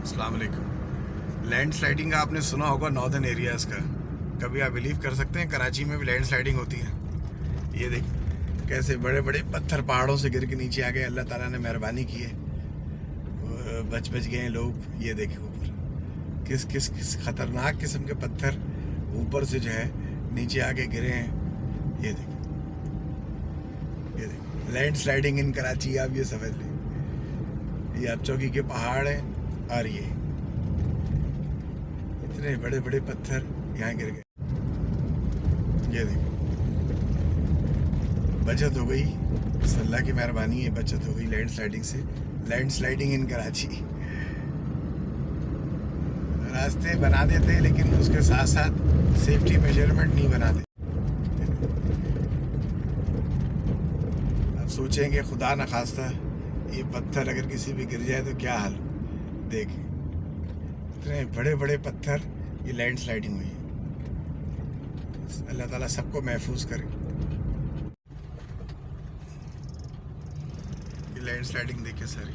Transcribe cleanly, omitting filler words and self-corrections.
अस्सलाम वालेकुम। Land sliding का आपने सुना होगा नॉर्दर्न एरियाज़ का। कभी आप बिलीव कर सकते हैं कराची में भी लैंड स्लाइडिंग होती है? ये देखिए कैसे बड़े बड़े पत्थर पहाड़ों से गिर के नीचे आ गए। अल्लाह ताला ने मेहरबानी की है, बच गए लोग। ये देखिए ऊपर किस किस किस ख़तरनाक किस्म के पत्थर ऊपर से जो है नीचे आके गिरे हैं। ये देखिए लैंड स्लाइडिंग इन कराची, आप ये समझ लें। ये आप चौकी के पहाड़ हैं और ये इतने बड़े बड़े पत्थर यहाँ गिर गए। ये देखो बचत हो गई, अल्लाह की मेहरबानी है, बचत हो गई लैंड स्लाइडिंग से। लैंड स्लाइडिंग इन कराची। रास्ते बना देते हैं लेकिन उसके साथ साथ सेफ्टी मेजरमेंट नहीं बनाते। अब सोचेंगे खुदा न खास्ता ये पत्थर अगर किसी भी गिर जाए तो क्या हाल। देखें इतने बड़े बड़े पत्थर, ये लैंड स्लाइडिंग हुई है। अल्लाह ताला सबको महफूज करे। ये लैंड स्लाइडिंग देखिए सारी।